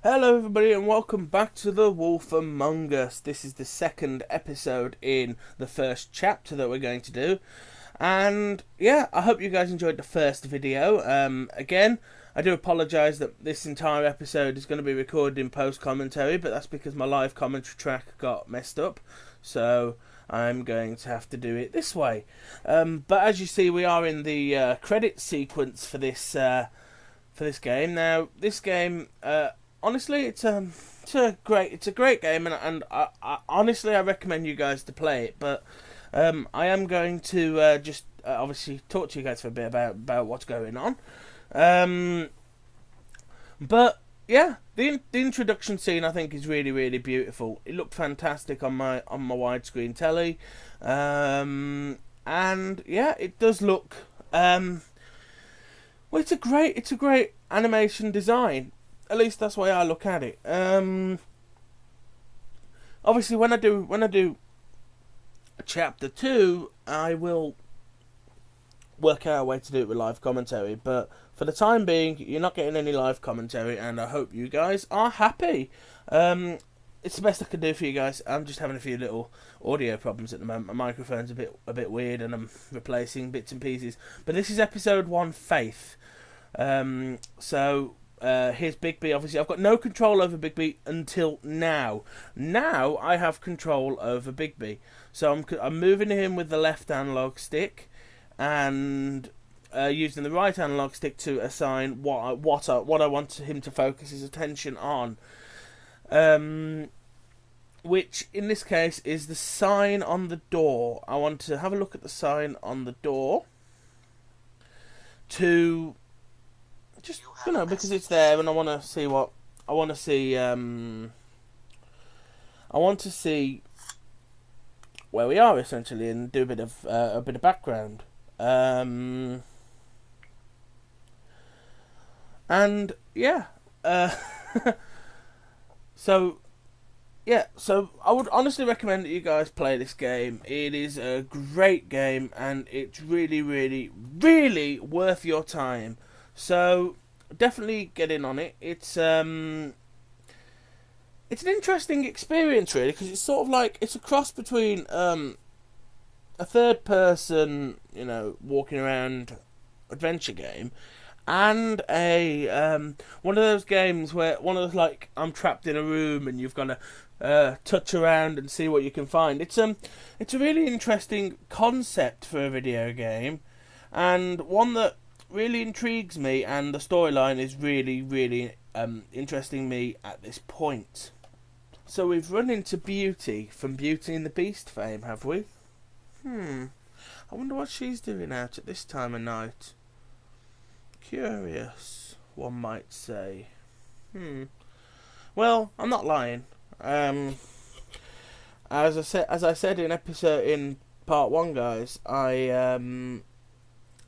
Hello everybody and welcome back to The Wolf Among Us. This is the second episode in the first chapter that we're going to do. And yeah, I hope you guys enjoyed the first video. Again, I do apologise that this entire episode is going to be recorded in post-commentary, but that's because my live commentary track got messed up. So I'm going to have to do it this way. But as you see, we are in the credit sequence for this game. Now, this game... honestly, it's a great game, and I honestly I recommend you guys to play it. But I am going to just obviously talk to you guys for a bit about what's going on. But yeah, the introduction scene I think is really beautiful. It looked fantastic on my widescreen telly, and yeah, it does look. Well, it's a great animation design. At least that's the way I look at it. Obviously, when I do chapter 2, I will work out a way to do it with live commentary. But for the time being, you're not getting any live commentary, and I hope you guys are happy. It's the best I can do for you guys. I'm just having a few little audio problems at the moment. My microphone's a bit weird, and I'm replacing bits and pieces. But this is episode 1, Faith. So. Here's Big B. Obviously, I've got no control over Big B until now. Now I have control over Big B. So I'm moving him with the left analog stick, and using the right analog stick to assign what I want him to focus his attention on. Which in this case is the sign on the door. I want to have a look at the sign on the door. Just, because it's there, and I want to see what I want to see. I want to see where we are essentially, and do a bit of background. And yeah, so I would honestly recommend that you guys play this game. It is a great game, and it's really worth your time. So definitely get in on it. It's an interesting experience really, because it's sort of like it's a cross between a third person, walking around adventure game, and a one of those games where like I'm trapped in a room and you've got to touch around and see what you can find. It's a really interesting concept for a video game, and one that really intrigues me, and the storyline is really interesting me at this point. So we've run into Beauty from Beauty and the Beast fame, have we? I wonder what she's doing out at this time of night. Curious, one might say. Well, I'm not lying. As I said in part 1, guys,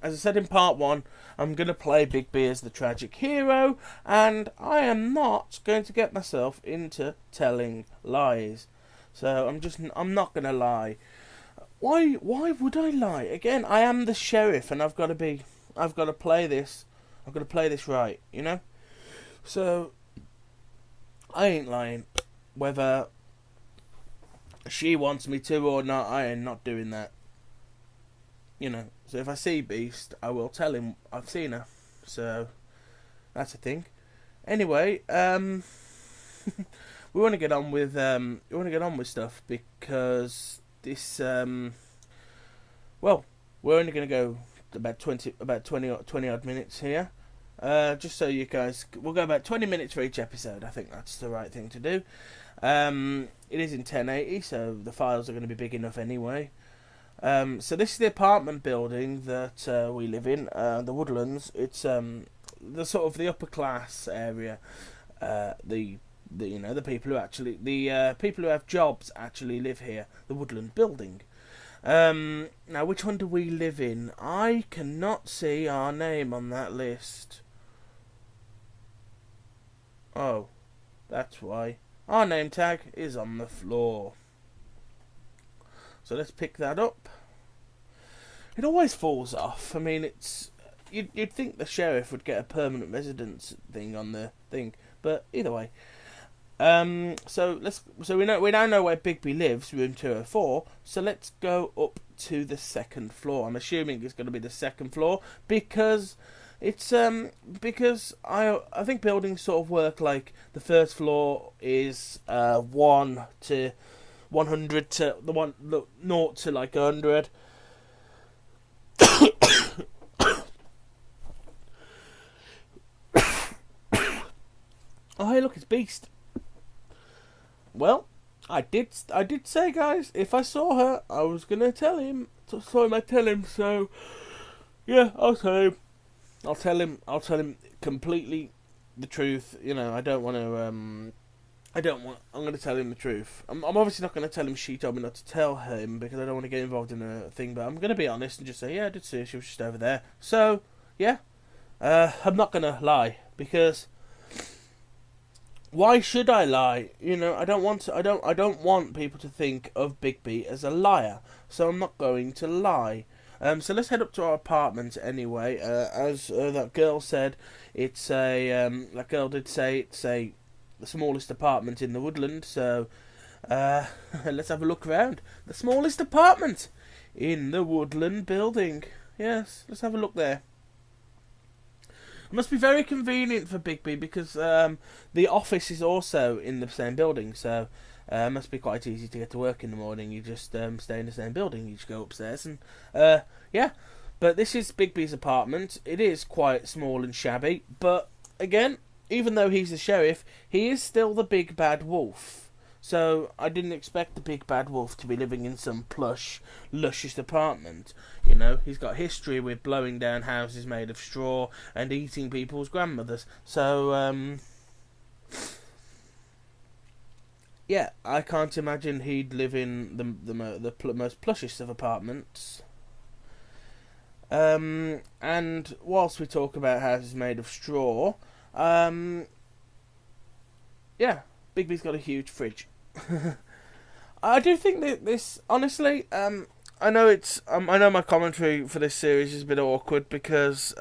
as I said in part 1, I'm going to play Big B as the tragic hero, and I am not going to get myself into telling lies. So I'm not going to lie. Why would I lie? Again, I am the sheriff, and I've got to play this right, So I ain't lying. Whether she wants me to or not, I am not doing that. So if I see Beast, I will tell him I've seen her. So that's a thing. Anyway, we want to get on with stuff, because this well, we're only going to go about 20 odd minutes here. Just so you guys, we'll go about 20 minutes for each episode. I think that's the right thing to do. It is in 1080, so the files are going to be big enough anyway. So this is the apartment building that we live in, the Woodlands. It's the sort of the upper class area. The people who have jobs actually live here. The Woodland building. Now, which one do we live in? I cannot see our name on that list. Oh, that's why. Our name tag is on the floor. So let's pick that up. It always falls off. I mean, it's you'd think the sheriff would get a permanent residence thing on the thing, but either way. So we now know where Bigby lives, room 204. So let's go up to the second floor. I'm assuming it's going to be the second floor because because I think buildings sort of work like the first floor is 1 to 100 to the 0 to like 100. Oh hey, look, it's Beast. Well, I did say, guys, if I saw her, I was gonna tell him. So yeah, I'll tell him. I'll tell him completely the truth. You know, I don't want to. I'm gonna tell him the truth. I'm obviously not gonna tell him she told me not to tell him because I don't want to get involved in a thing. But I'm gonna be honest and just say, yeah, I did see her. She was just over there. So yeah, I'm not gonna lie because. Why should I lie? You know, I don't want people to think of Bigby as a liar, so I'm not going to lie. So let's head up to our apartment anyway. As that girl said, it's that girl did say it's the smallest apartment in the woodland. So let's have a look around. The smallest apartment in the woodland building. Yes, let's have a look there. It must be very convenient for Bigby because the office is also in the same building, so it must be quite easy to get to work in the morning. You just stay in the same building, you just go upstairs and yeah. But this is Bigby's apartment. It is quite small and shabby, but again, even though he's the sheriff, he is still the big bad wolf. So I didn't expect the big bad wolf to be living in some plush, luscious apartment. You know, he's got history with blowing down houses made of straw and eating people's grandmothers. So, yeah, I can't imagine he'd live in the most plushest of apartments. And whilst we talk about houses made of straw, yeah, Bigby's got a huge fridge. I do think that this, honestly, I know I know my commentary for this series is a bit awkward because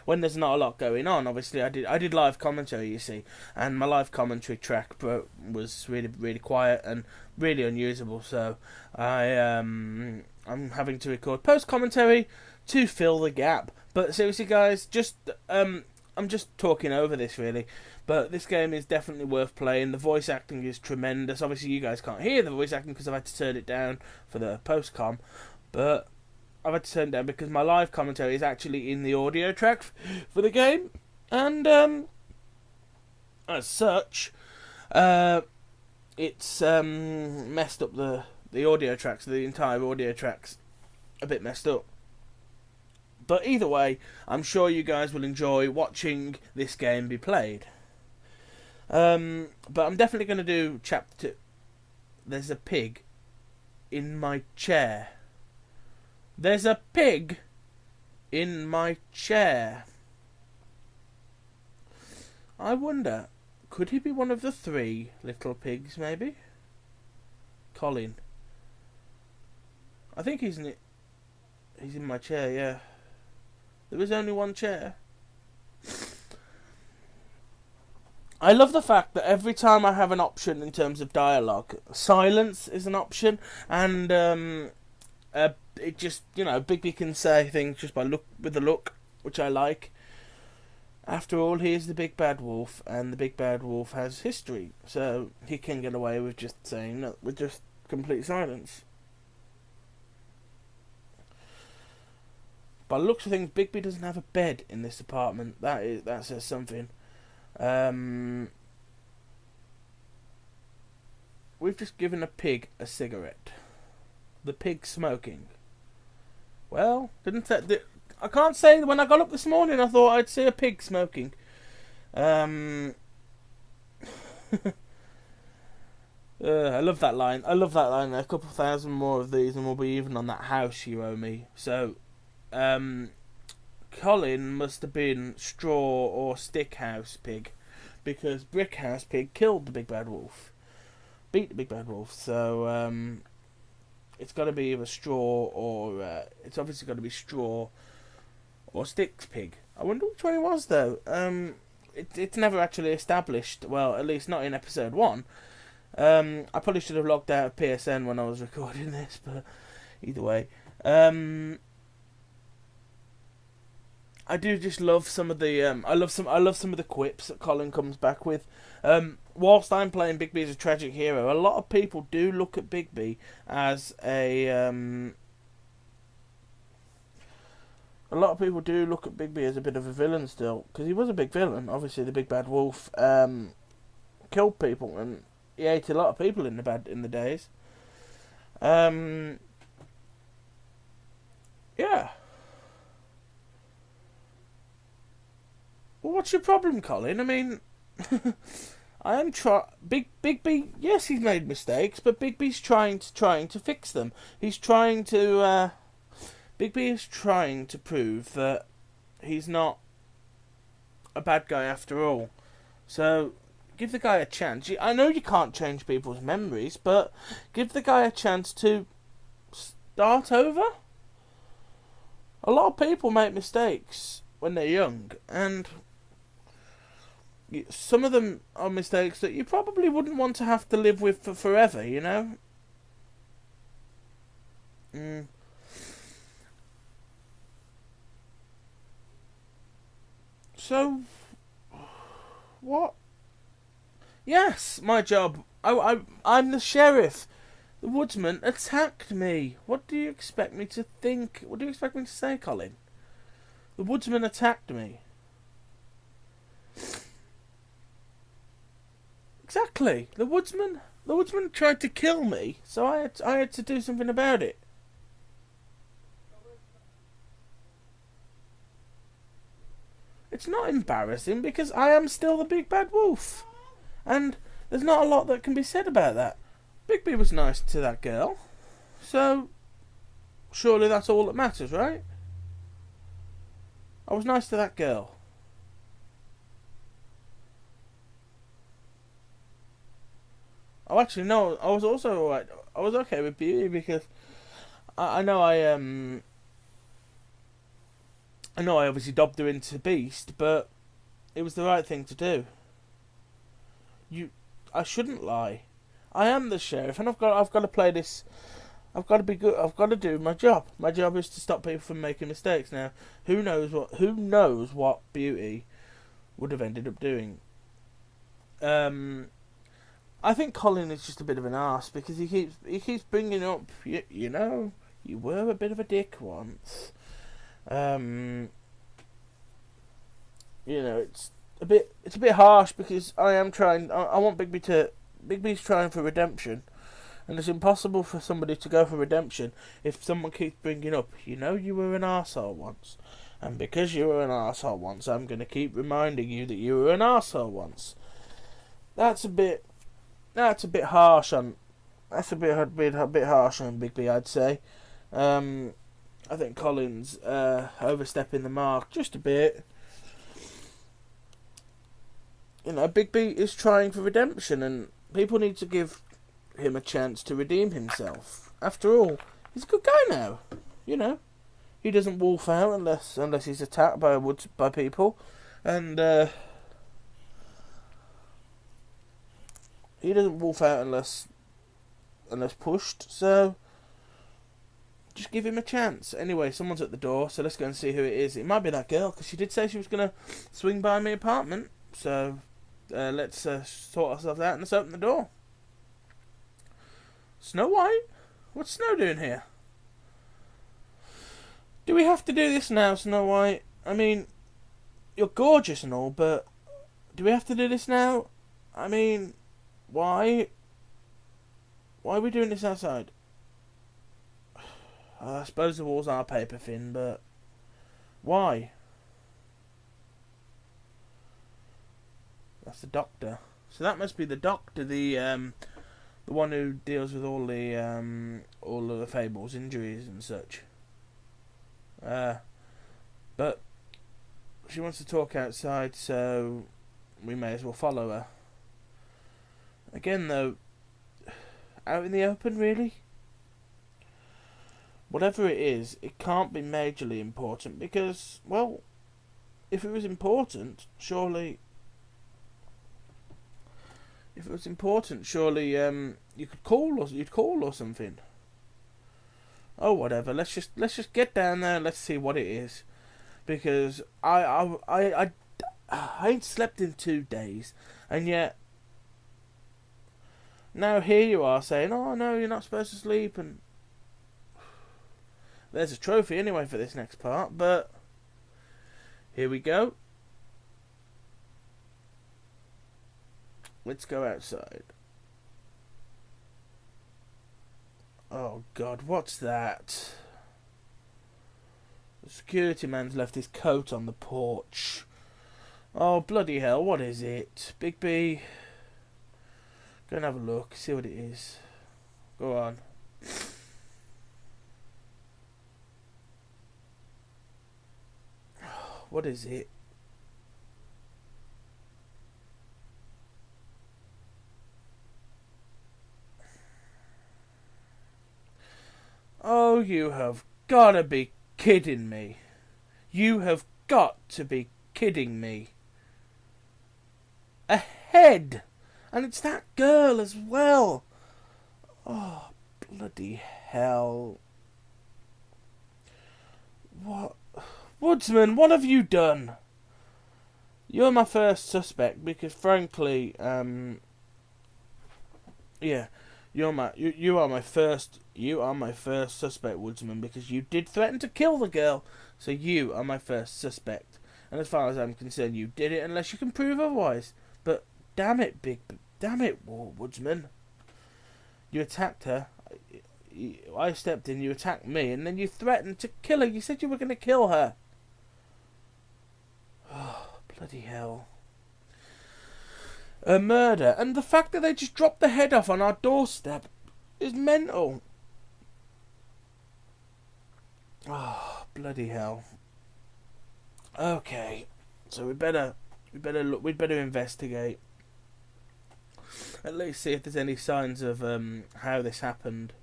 when there's not a lot going on, obviously I did live commentary, you see, and my live commentary track was really quiet and really unusable. So I'm having to record post commentary to fill the gap. But seriously, guys, I'm just talking over this really, but this game is definitely worth playing. The voice acting is tremendous. Obviously, you guys can't hear the voice acting because I've had to turn it down for the post-com, but I've had to turn it down because my live commentary is actually in the audio track for the game, and as such, it's messed up the audio tracks, the entire audio tracks, a bit messed up. But either way, I'm sure you guys will enjoy watching this game be played. But I'm definitely going to do chapter 2. There's a pig in my chair. There's a pig in my chair. I wonder, could he be one of the 3 little pigs, maybe? Colin. I think he's in my chair, yeah. There is only one chair. I love the fact that every time I have an option in terms of dialogue, silence is an option, and it just, you know, Bigby can say things just with the look, which I like. After all, he is the big bad wolf, and the big bad wolf has history, so he can get away with just saying no, with just complete silence. By the looks of things, Bigby doesn't have a bed in this apartment. That says something. We've just given a pig a cigarette. The pig smoking. Well, I can't say when I got up this morning I thought I'd see a pig smoking. I love that line. A couple thousand more of these and we'll be even on that house you owe me. So, Colin must have been straw or stick house pig, because brick house pig killed the big bad wolf, beat the big bad wolf. So it's got to be either straw or it's obviously got to be straw or Stick's pig. I wonder which one it was though. It's never actually established. Well, at least not in episode 1. I probably should have logged out of PSN when I was recording this, but either way, I do just love some of the I love some of the quips that Colin comes back with. Whilst I'm playing Bigby as a tragic hero, a lot of people do look at Bigby as a lot of people do look at Bigby as a bit of a villain still, because he was a big villain. Obviously, the big bad wolf killed people, and he ate a lot of people in the days. Yeah. Well, what's your problem, Colin? I mean, I am Bigby. Yes, he's made mistakes, but Bigby's trying to fix them. He's trying to. Bigby is trying to prove that he's not a bad guy after all. So give the guy a chance. I know you can't change people's memories, but give the guy a chance to start over. A lot of people make mistakes when they're young, and some of them are mistakes that you probably wouldn't want to have to live with for forever, you know? So, what? Yes, my job. I'm the sheriff. The woodsman attacked me. What do you expect me to think? What do you expect me to say, Colin? The woodsman attacked me. Exactly. The woodsman tried to kill me, so I had to do something about it. It's not embarrassing because I am still the big bad wolf. And there's not a lot that can be said about that. Bigby was nice to that girl, so surely that's all that matters, right? I was nice to that girl. Oh, actually, no, I was also alright. I was okay with Beauty because I know I obviously dobbed her into Beast, but it was the right thing to do. I shouldn't lie. I am the sheriff, and I've got to play this. I've got to be good. I've got to do my job. My job is to stop people from making mistakes. Now, who knows what Beauty would have ended up doing? I think Colin is just a bit of an arse because he keeps bringing up. You know, you were a bit of a dick once. You know, it's a bit harsh because I want Bigby's trying for redemption, and it's impossible for somebody to go for redemption if someone keeps bringing up, you know, you were an arsehole once, and because you were an arsehole once, I'm going to keep reminding you that you were an arsehole once. That's a bit harsh on. That's a bit harsh on Bigby, I'd say. I think Colin's overstepping the mark just a bit. You know, Bigby is trying for redemption, and people need to give him a chance to redeem himself. After all, he's a good guy now. You know, he doesn't wolf out unless he's attacked by people, and he doesn't wolf out unless pushed. So just give him a chance. Anyway, someone's at the door, so let's go and see who it is. It might be that girl, because she did say she was going to swing by my apartment. So let's sort ourselves out and let's open the door. Snow White? What's Snow doing here? Do we have to do this now, Snow White? I mean, you're gorgeous and all, but do we have to do this now? I mean, why? Why are we doing this outside? I suppose the walls are paper thin, but why? That's the doctor. So that must be the doctor, the one who deals with all of the Fables injuries and such. But she wants to talk outside, so we may as well follow her. Again, though, out in the open, really? Whatever it is, it can't be majorly important because, well, if it was important, surely... If it was important, surely you could call or you'd call or something. Oh, whatever. Let's just get down there and let's see what it is, because I ain't slept in 2 days, and yet now here you are saying, "Oh no, you're not supposed to sleep," and there's a trophy anyway for this next part. But here we go. Let's go outside. Oh God, what's that? The security man's left his coat on the porch. Oh bloody hell, what is it? Big B. Go and have a look, see what it is. Go on. What is it? Oh, you have gotta be kidding me. You have got to be kidding me. A head! And it's that girl as well. Oh, bloody hell. What? Woodsman, what have you done? You're my first suspect because, frankly, yeah, you are my first suspect, Woodsman, because you did threaten to kill the girl. So you are my first suspect, and as far as I'm concerned, you did it unless you can prove otherwise. But damn it, Woodsman, you attacked her. I stepped in, you attacked me, and then you threatened to kill her. You said you were going to kill her. Oh, bloody hell. A murder, and the fact that they just dropped the head off on our doorstep is mental. Oh, bloody hell. Okay, so we'd better investigate. At least see if there's any signs of how this happened.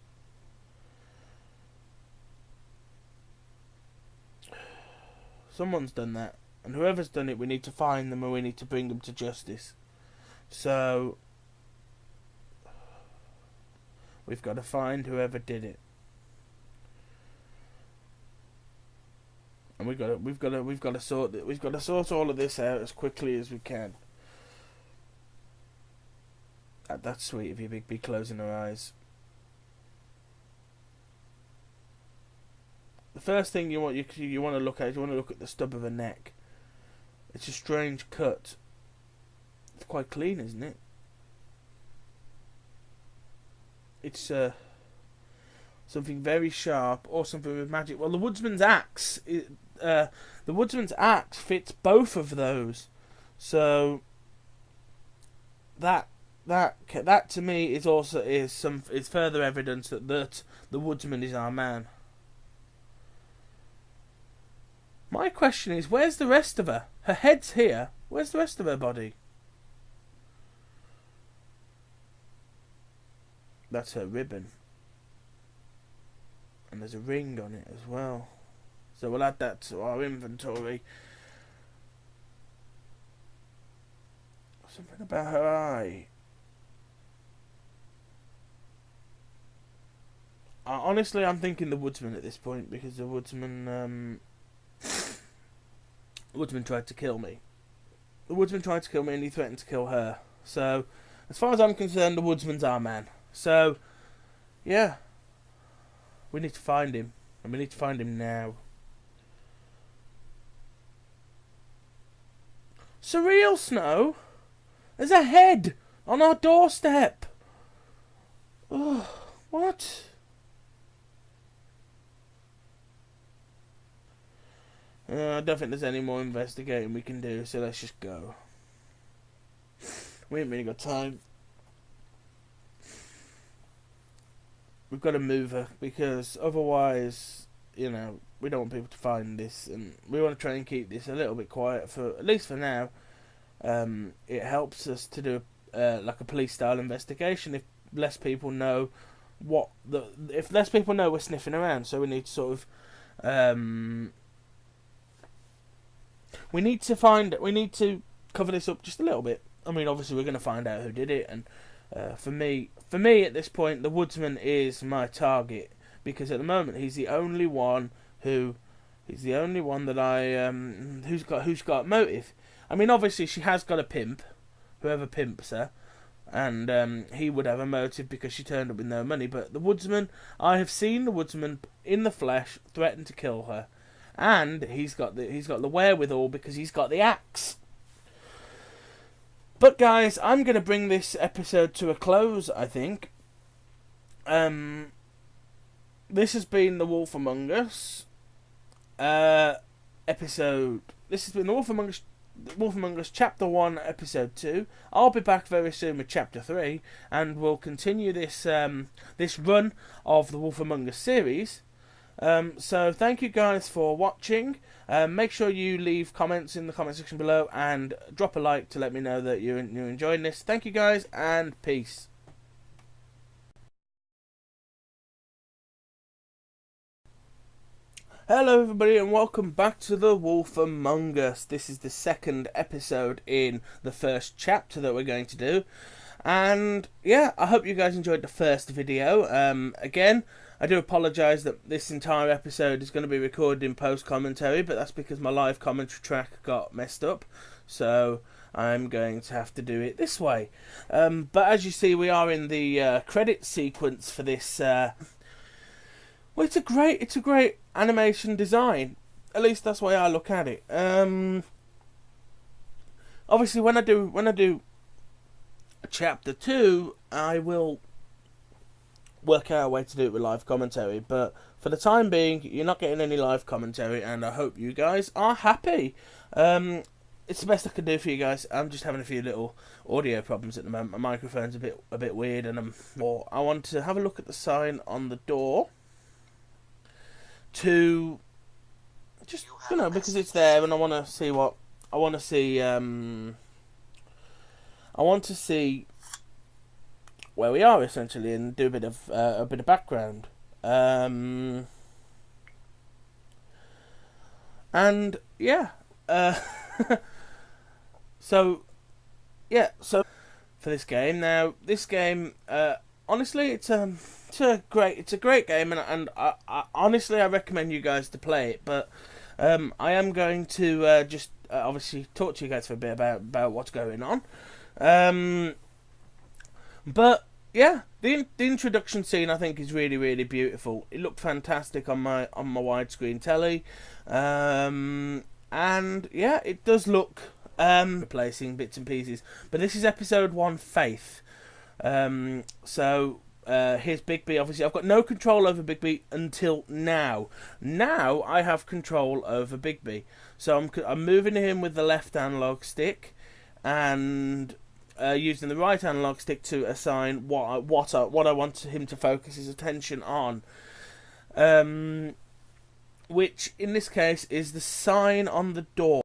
Someone's done that, and whoever's done it, we need to find them and we need to bring them to justice. So we've got to find whoever did it, and we've got to sort all of this out as quickly as we can. That's sweet of you, Big B, closing her eyes. The first thing you want to look at the stub of her neck. It's a strange cut. It's quite clean, isn't it? It's something very sharp or something with magic. Well, the woodsman's axe fits both of those. So that to me is further evidence that the woodsman is our man. My question is, where's the rest of her? Her head's here. Where's the rest of her body? That's her ribbon. And there's a ring on it as well. So we'll add that to our inventory. Something about her eye. Honestly, I'm thinking the woodsman at this point, because the woodsman tried to kill me. The woodsman tried to kill me and he threatened to kill her. So, as far as I'm concerned, the woodsman's our man. So, yeah. We need to find him. And we need to find him now. Surreal Snow? There's a head on our doorstep. Oh, what? I don't think there's any more investigating we can do, so let's just go. We ain't really got time. We've got to move her, because otherwise, we don't want people to find this, and we want to try and keep this a little bit quiet, for at least for now. It helps us to do like a police-style investigation if less people know if less people know we're sniffing around, so we need to sort of we need to cover this up just a little bit. I mean, obviously we're going to find out who did it, and for me at this point, the woodsman is my target, because at the moment he's the only one that I who's got motive. I mean, obviously she has got a pimp, whoever pimps her, and he would have a motive because she turned up with no money. But the woodsman, I have seen the woodsman in the flesh threaten to kill her, and he's got the wherewithal because he's got the axe. But guys, I'm going to bring this episode to a close, I think. This has been The Wolf Among Us episode. This has been The Wolf Among Us Chapter 1, Episode 2. I'll be back very soon with Chapter 3, and we'll continue this this run of The Wolf Among Us series. So thank you guys for watching. Make sure you leave comments in the comment section below and drop a like to let me know that you're enjoying this. Thank you guys, and peace. Hello everybody, and welcome back to The Wolf Among Us. This is the second episode in the first chapter that we're going to do. And yeah, I hope you guys enjoyed the first video. Again, I do apologise that this entire episode is going to be recorded in post-commentary, but that's because my live commentary track got messed up. So I'm going to have to do it this way. But as you see, we are in the credit sequence for this. Well, it's a great animation design. At least that's the way I look at it. Obviously, when I do Chapter 2, I will work out a way to do it with live commentary. But for the time being, you're not getting any live commentary, and I hope you guys are happy. It's the best I can do for you guys. I'm just having a few little audio problems at the moment. My microphone's a bit weird, and I want to have a look at the sign on the door. To just, because it's there, and I want to see what I want to see. I want to see where we are, essentially, and do a bit of background. And yeah, so for this game now, honestly, it's a great game, and I honestly I recommend you guys to play it. But I am going to just obviously talk to you guys for a bit about what's going on. But yeah, the introduction scene I think is really beautiful. It looked fantastic on my widescreen telly, and yeah, it does look replacing bits and pieces. But this is episode 1, Faith. So here's Bigby. Obviously, I've got no control over Bigby until now. Now I have control over Bigby. So I'm moving him with the left analog stick, and using the right analog stick to assign what I want him to focus his attention on. Which in this case is the sign on the door.